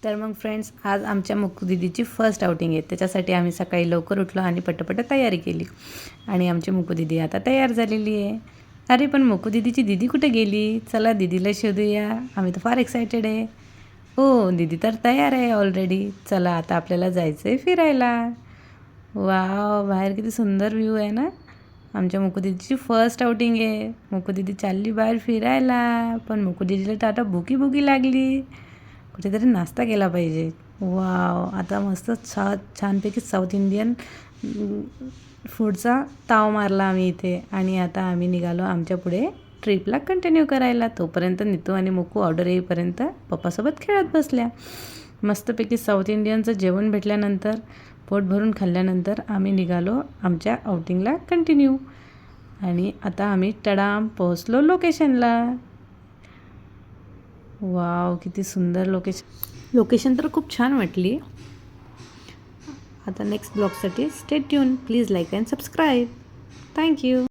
तर मग फ्रेंड्स, आज आमच्या मुक्कू दीदीची फर्स्ट आउटिंग आहे. त्याच्यासाठी आम्ही सकाळी लवकर उठलो आणि पटापट तयारी केली. आणि आमची मुक्कू दीदी आता तयार झालेली आहे. अरे पण मुक्कू दीदीची दीदी कुठे गेली? चला दीदीला शोधूया. आम्ही तर फार एक्सायटेड आहे. हो, दीदी तर तयार आहे ऑलरेडी. चला आता आपल्याला जायचं आहे फिरायला. वाव, बाहेर किती सुंदर व्ह्यू आहे ना. आमच्या मुक्कू दीदीची फर्स्ट आउटिंग आहे. मुक्कू दीदी चालली बाहेर फिरायला. पण मुक्कू दीदीला तर आता भुकी लागली. कुठेतरी नाश्ता केला पाहिजे. वाव, आता मस्त छानपैकी साऊथ इंडियन फूडचा ताव मारला आम्ही इथे. आणि आता आम्ही निघालो आमच्या पुढे ट्रिपला कंटिन्यू करायला. तोपर्यंत नीतू आणि मुक्कू ऑर्डर येईपर्यंत पप्पासोबत खेळत बसल्या. मस्तपैकी साऊथ इंडियनचं जेवण भेटल्यानंतर, पोट भरून खाल्ल्यानंतर आम्ही निघालो आमच्या आउटिंगला कंटिन्यू. आणि आता आम्ही टडाम पोहोचलो लोकेशनला. वाव, किती सुंदर लोकेशन तर खूप छान वाटली. आता नेक्स्ट ब्लॉगसाठी stay tune. Please like and subscribe. Thank you.